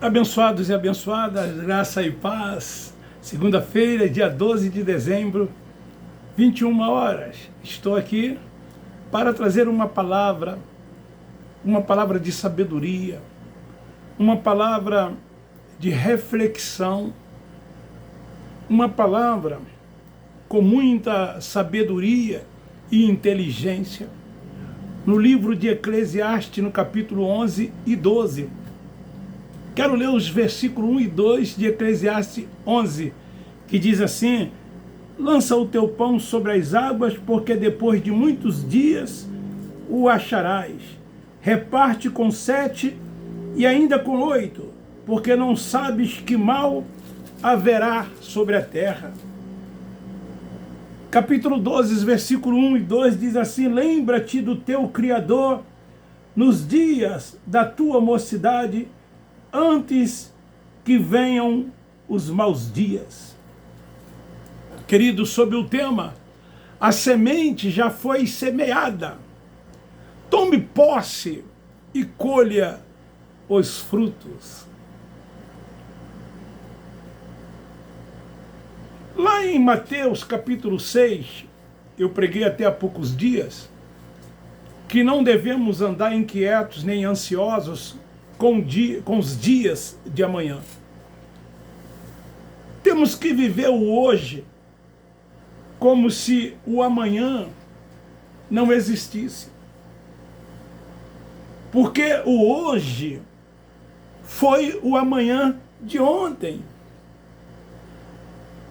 Abençoados e abençoadas, graça e paz. Segunda-feira, dia 12 de dezembro, 21 horas. Estou aqui para trazer uma palavra de sabedoria, uma palavra de reflexão, uma palavra com muita sabedoria e inteligência. No livro de Eclesiastes, no capítulo 11 e 12. Quero ler os versículos 1 e 2 de Eclesiastes 11, que diz assim: lança o teu pão sobre as águas, porque depois de muitos dias o acharás. Reparte com 7 e ainda com 8, porque não sabes que mal haverá sobre a terra. Capítulo 12, versículo 1 e 2 diz assim: lembra-te do teu Criador nos dias da tua mocidade, antes que venham os maus dias. Querido, sobre o tema, a semente já foi semeada. Tome posse e colha os frutos. Lá em Mateus capítulo 6, eu preguei até há poucos dias, que não devemos andar inquietos nem ansiosos com os dias de amanhã. Temos que viver o hoje como se o amanhã não existisse. Porque o hoje foi o amanhã de ontem.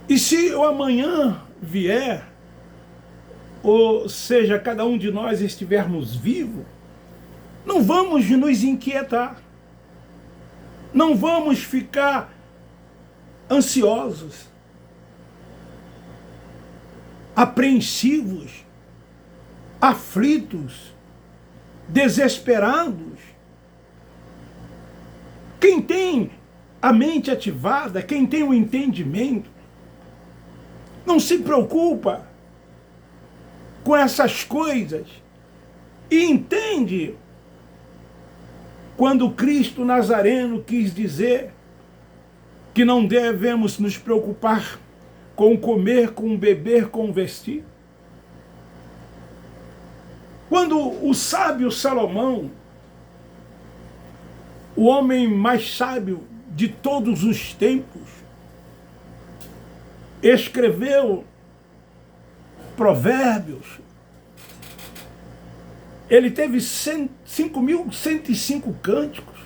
E se o amanhã vier, ou seja, cada um de nós estivermos vivos, não vamos nos inquietar. Não vamos ficar ansiosos, apreensivos, aflitos, desesperados. Quem tem a mente ativada, quem tem o entendimento, não se preocupa com essas coisas e entende quando Cristo Nazareno quis dizer que não devemos nos preocupar com comer, com beber, com vestir. Quando o sábio Salomão, o homem mais sábio de todos os tempos, escreveu Provérbios, ele teve 5.105 cânticos,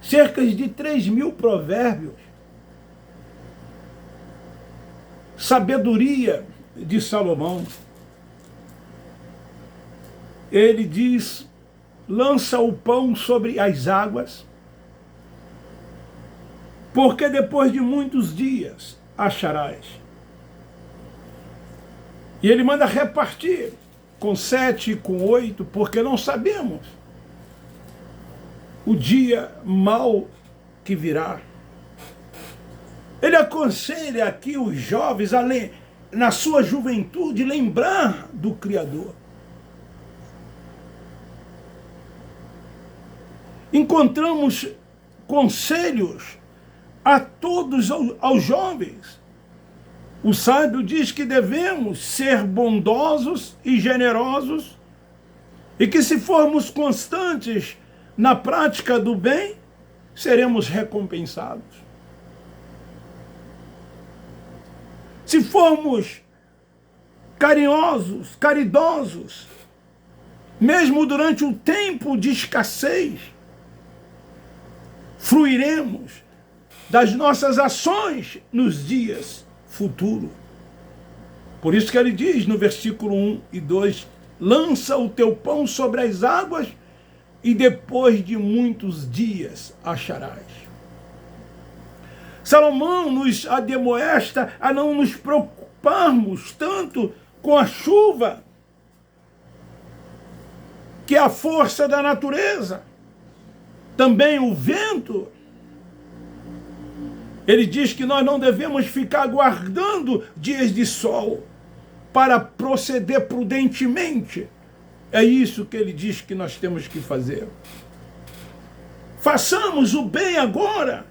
cerca de 3.000 provérbios. Sabedoria de Salomão. Ele diz: lança o pão sobre as águas, porque depois de muitos dias acharás. E ele manda repartir com 7 e com 8, porque não sabemos o dia mau que virá. Ele aconselha aqui os jovens a, na sua juventude, lembrar do Criador. Encontramos conselhos a todos aos jovens. O sábio diz que devemos ser bondosos e generosos, e que se formos constantes na prática do bem, seremos recompensados. Se formos carinhosos, caridosos, mesmo durante o tempo de escassez, fruiremos das nossas ações nos dias futuros. Por isso que ele diz no versículo 1 e 2, lança o teu pão sobre as águas e depois de muitos dias acharás. Salomão nos admoesta a não nos preocuparmos tanto com a chuva, que é a força da natureza, também o vento. Ele diz que nós não devemos ficar aguardando dias de sol para proceder prudentemente. É isso que ele diz que nós temos que fazer. Façamos o bem agora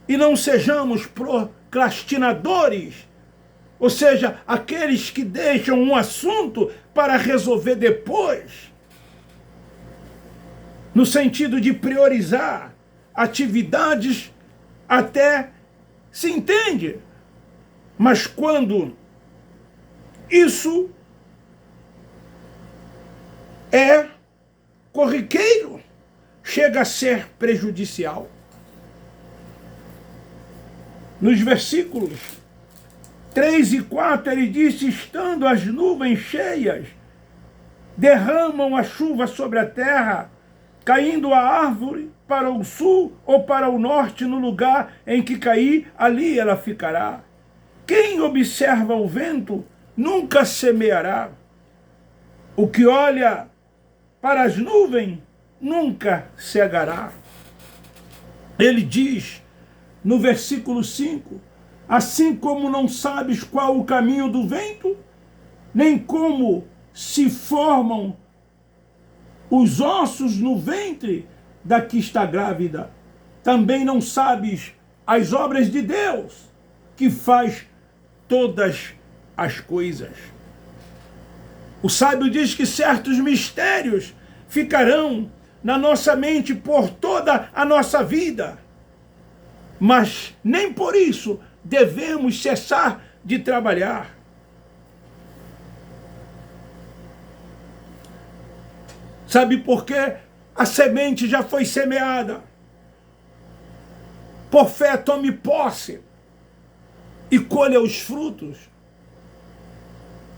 e não sejamos procrastinadores, ou seja, aqueles que deixam um assunto para resolver depois, no sentido de priorizar atividades até se entende, mas quando isso é corriqueiro, chega a ser prejudicial. Nos versículos 3 e 4 ele disse: estando as nuvens cheias, derramam a chuva sobre a terra, caindo a árvore para o sul ou para o norte, no lugar em que cair, ali ela ficará. Quem observa o vento nunca semeará. O que olha para as nuvens nunca cegará. Ele diz no versículo 5, assim como não sabes qual o caminho do vento, nem como se formam os ossos no ventre da que está grávida, também não sabes as obras de Deus, que faz todas as coisas. O sábio diz que certos mistérios ficarão na nossa mente por toda a nossa vida, mas nem por isso devemos cessar de trabalhar. Sabe por quê? A semente já foi semeada. Por fé, tome posse e colha os frutos.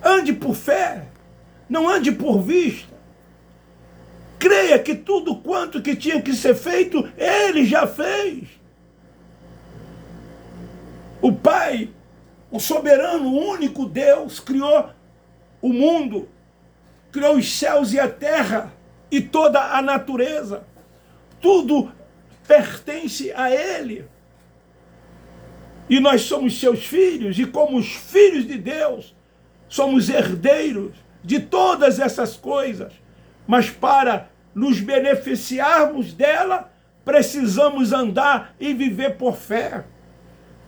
Ande por fé, não ande por vista. Creia que tudo quanto que tinha que ser feito, Ele já fez. O Pai, o soberano, o único Deus, criou o mundo, criou os céus e a terra e toda a natureza. Tudo pertence a Ele. E nós somos seus filhos, e como os filhos de Deus, somos herdeiros de todas essas coisas. Mas para nos beneficiarmos dela, precisamos andar e viver por fé,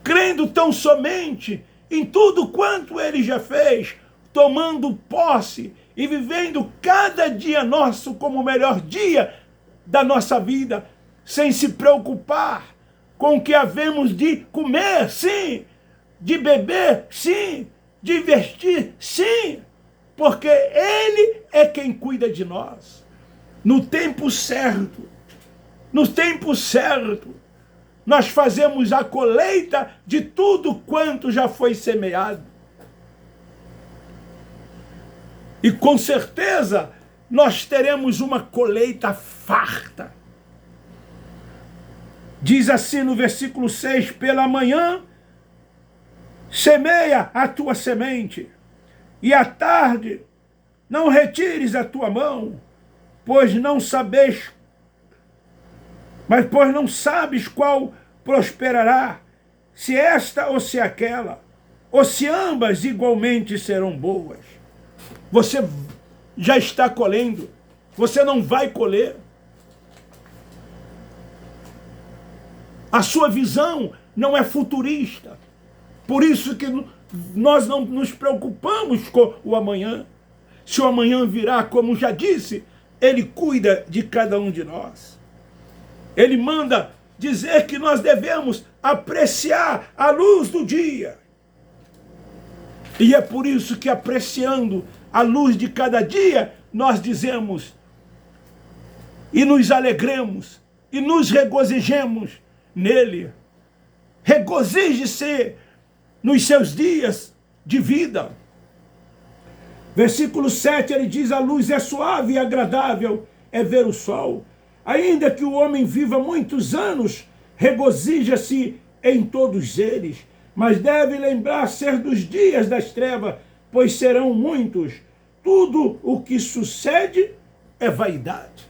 crendo tão somente em tudo quanto Ele já fez, tomando posse e vivendo cada dia nosso como o melhor dia da nossa vida, sem se preocupar com o que havemos de comer, sim, de beber, sim, de vestir, sim, porque Ele é quem cuida de nós. No tempo certo, nós fazemos a colheita de tudo quanto já foi semeado. E com certeza nós teremos uma colheita farta. Diz assim no versículo 6, pela manhã semeia a tua semente, e à tarde não retires a tua mão, pois não sabes qual prosperará, se esta ou se aquela, ou se ambas igualmente serão boas. Você já está colhendo, você não vai colher. A sua visão não é futurista. Por isso que nós não nos preocupamos com o amanhã. Se o amanhã virá, como já disse, Ele cuida de cada um de nós. Ele manda dizer que nós devemos apreciar a luz do dia. E é por isso que, apreciando a luz de cada dia, nós dizemos e nos alegremos e nos regozijemos nele. Regozije-se nos seus dias de vida. Versículo 7, ele diz: a luz é suave e agradável, é ver o sol. Ainda que o homem viva muitos anos, regozija-se em todos eles, mas deve lembrar ser dos dias das trevas, pois serão muitos. Tudo o que sucede é vaidade.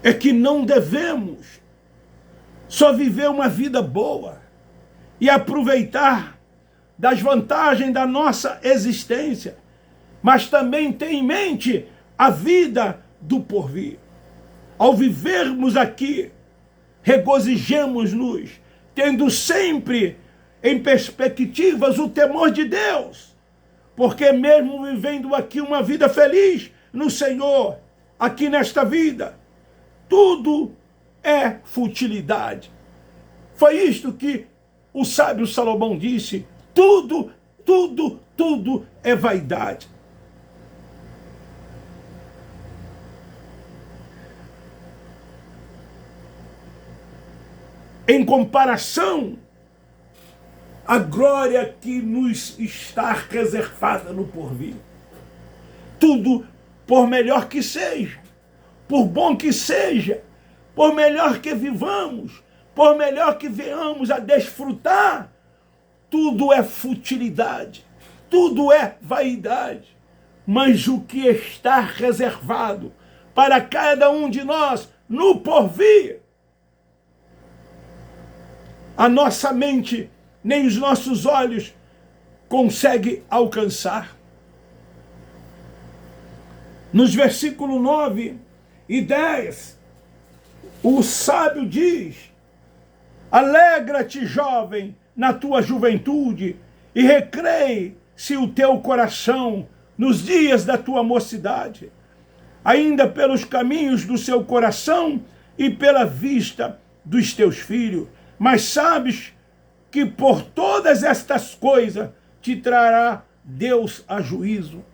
É que não devemos só viver uma vida boa e aproveitar das vantagens da nossa existência, mas também tem em mente a vida do porvir. Ao vivermos aqui, regozijemos-nos, tendo sempre em perspectivas o temor de Deus, porque mesmo vivendo aqui uma vida feliz no Senhor, aqui nesta vida, tudo é futilidade. Foi isto que o sábio Salomão disse: tudo é vaidade. Em comparação à glória que nos está reservada no porvir. Tudo, por melhor que seja, por bom que seja, por melhor que vivamos, por melhor que venhamos a desfrutar, tudo é futilidade, tudo é vaidade. Mas o que está reservado para cada um de nós no porvir, a nossa mente nem os nossos olhos conseguem alcançar. Nos versículos 9 e 10, o sábio diz: alegra-te, jovem, na tua juventude, e recreie-se o teu coração nos dias da tua mocidade, ainda pelos caminhos do seu coração e pela vista dos teus filhos. Mas sabes que por todas estas coisas te trará Deus a juízo.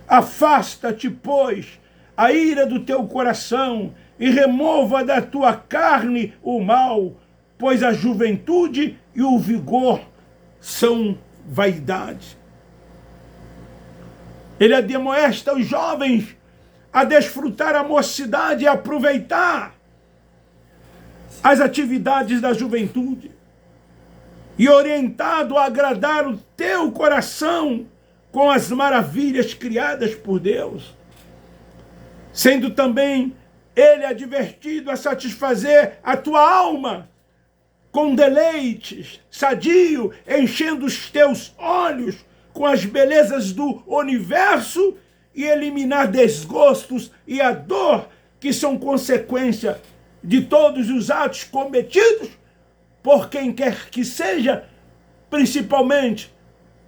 Afasta-te, pois, a ira do teu coração e remova da tua carne o mal, pois a juventude e o vigor são vaidade. Ele admoesta os jovens a desfrutar a mocidade e aproveitar as atividades da juventude, e orientado a agradar o teu coração com as maravilhas criadas por Deus, sendo também ele advertido a satisfazer a tua alma com deleites sadio, enchendo os teus olhos com as belezas do universo e eliminar desgostos e a dor que são consequência de todos os atos cometidos por quem quer que seja, principalmente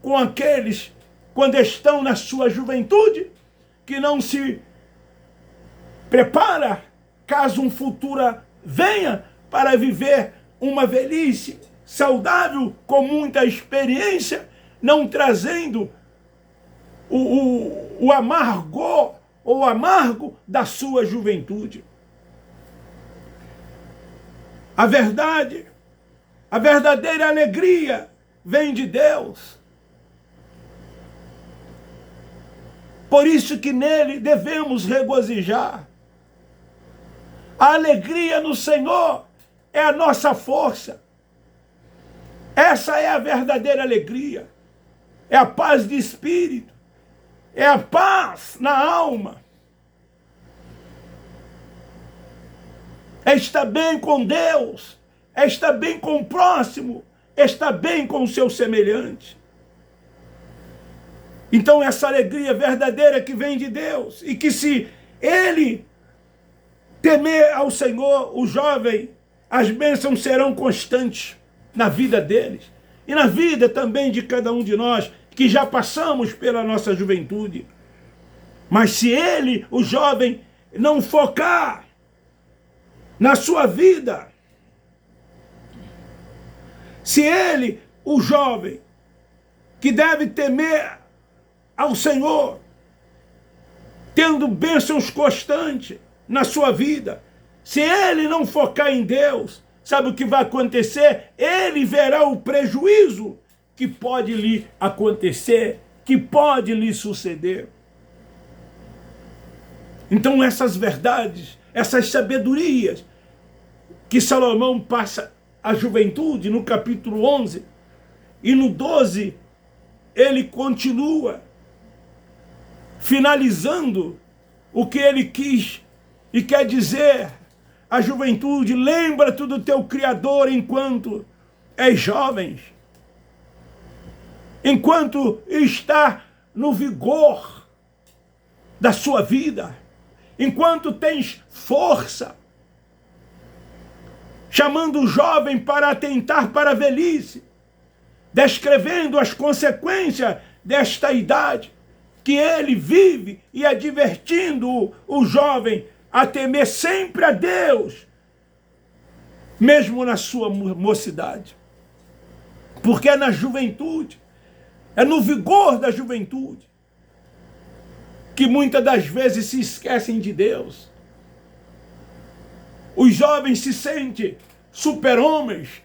com aqueles quando estão na sua juventude, que não se prepara caso um futuro venha para viver uma velhice saudável, com muita experiência, não trazendo o amargor ou amargo da sua juventude. A verdade, a verdadeira alegria vem de Deus. Por isso que nele devemos regozijar. A alegria no Senhor é a nossa força. Essa é a verdadeira alegria. É a paz de espírito. É a paz na alma. É estar bem com Deus, é estar bem com o próximo, é estar bem com o seu semelhante. Então essa alegria verdadeira que vem de Deus, e que se ele temer ao Senhor, o jovem, as bênçãos serão constantes na vida deles, e na vida também de cada um de nós, que já passamos pela nossa juventude. Mas se ele, o jovem, não focar na sua vida, se ele, o jovem, que deve temer ao Senhor, tendo bênçãos constantes na sua vida, se ele não focar em Deus, sabe o que vai acontecer? Ele verá o prejuízo que pode lhe acontecer, que pode lhe suceder. Então essas verdades, essas sabedorias que Salomão passa à juventude no capítulo 11 e no 12, ele continua finalizando o que ele quis e quer dizer à juventude: lembra-te do teu Criador enquanto és jovens. enquanto está no vigor da sua vida, enquanto tens força, chamando o jovem para atentar para a velhice, descrevendo as consequências desta idade que ele vive e advertindo o jovem a temer sempre a Deus, mesmo na sua mocidade. Porque é na juventude, é no vigor da juventude, que muitas das vezes se esquecem de Deus. Os jovens se sentem super-homens,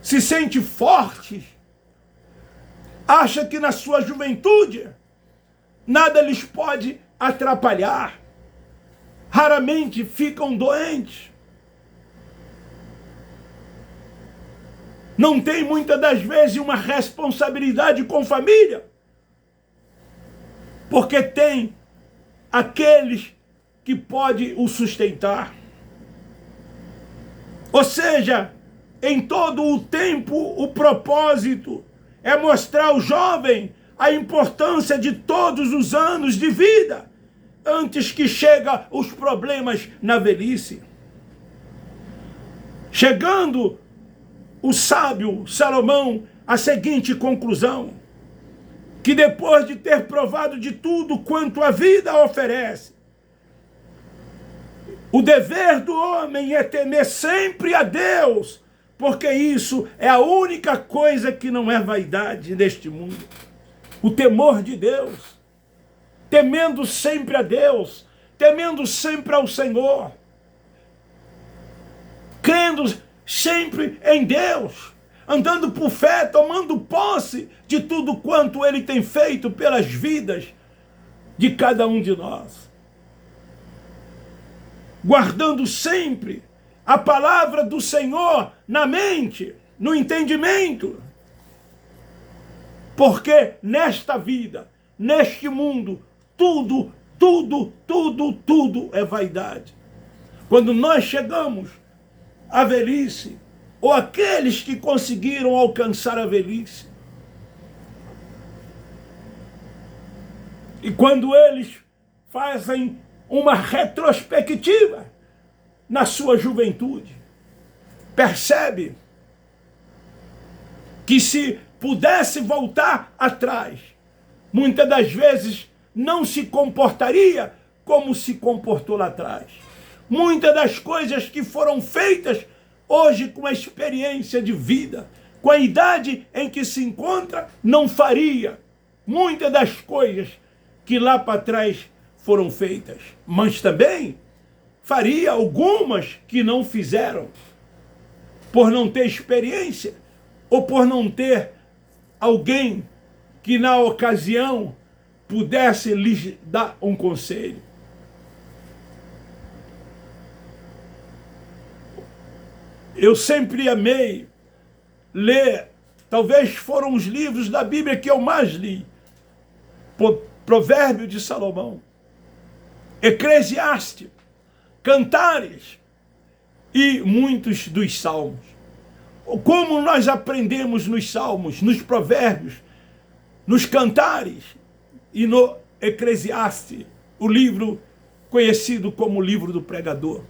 se sentem fortes, acham que na sua juventude nada lhes pode atrapalhar, raramente ficam doentes, não tem muitas das vezes uma responsabilidade com família, porque tem aqueles que podem o sustentar. Ou seja, em todo o tempo, o propósito é mostrar ao jovem a importância de todos os anos de vida, antes que cheguem os problemas na velhice. Chegando o sábio Salomão à seguinte conclusão: que depois de ter provado de tudo quanto a vida oferece, o dever do homem é temer sempre a Deus, porque isso é a única coisa que não é vaidade neste mundo. O temor de Deus, temendo sempre a Deus, temendo sempre ao Senhor, crendo sempre em Deus, andando por fé, tomando posse de tudo quanto Ele tem feito pelas vidas de cada um de nós. Guardando sempre a palavra do Senhor na mente, no entendimento. Porque nesta vida, neste mundo, tudo é vaidade. Quando nós chegamos à velhice, ou aqueles que conseguiram alcançar a velhice, e quando eles fazem uma retrospectiva na sua juventude, percebe que se pudesse voltar atrás, muitas das vezes não se comportaria como se comportou lá atrás. Muitas das coisas que foram feitas hoje, com a experiência de vida, com a idade em que se encontra, não faria muitas das coisas que lá para trás foram feitas, mas também faria algumas que não fizeram, por não ter experiência, ou por não ter alguém que na ocasião pudesse lhes dar um conselho. Eu sempre amei ler, talvez foram os livros da Bíblia que eu mais li, Provérbio de Salomão, Eclesiastes, Cantares e muitos dos Salmos. Como nós aprendemos nos Salmos, nos Provérbios, nos Cantares e no Eclesiastes, o livro conhecido como o livro do pregador.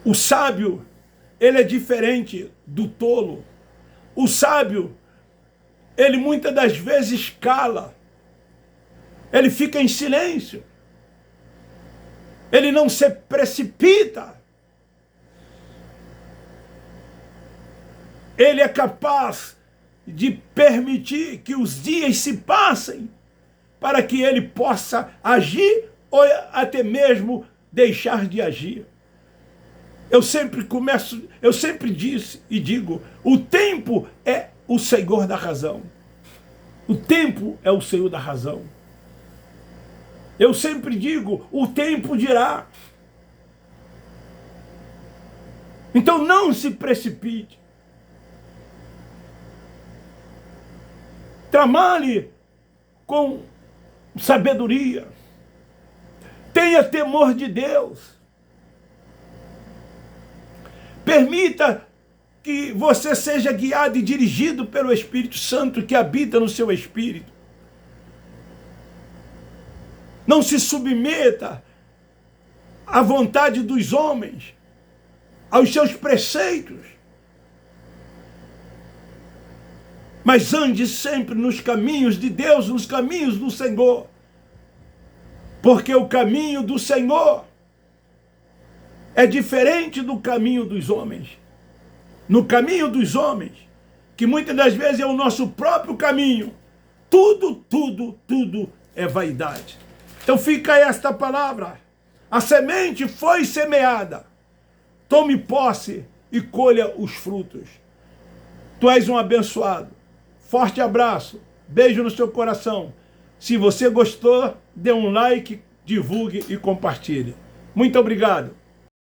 O sábio, ele é diferente do tolo. O sábio, ele muitas das vezes cala. Ele fica em silêncio. Ele não se precipita. Ele é capaz de permitir que os dias se passem para que ele possa agir ou até mesmo deixar de agir. Eu sempre disse e digo, o tempo é o Senhor da razão. O tempo é o Senhor da razão. Eu sempre digo, o tempo dirá. Então não se precipite. Trabalhe com sabedoria. Tenha temor de Deus. Permita que você seja guiado e dirigido pelo Espírito Santo que habita no seu espírito. Não se submeta à vontade dos homens, aos seus preceitos, mas ande sempre nos caminhos de Deus, nos caminhos do Senhor, porque o caminho do Senhor é diferente do caminho dos homens. No caminho dos homens, que muitas das vezes é o nosso próprio caminho, tudo é vaidade. Então fica esta palavra: a semente foi semeada, tome posse e colha os frutos. Tu és um abençoado. Forte abraço, beijo no seu coração. Se você gostou, dê um like, divulgue e compartilhe. Muito obrigado.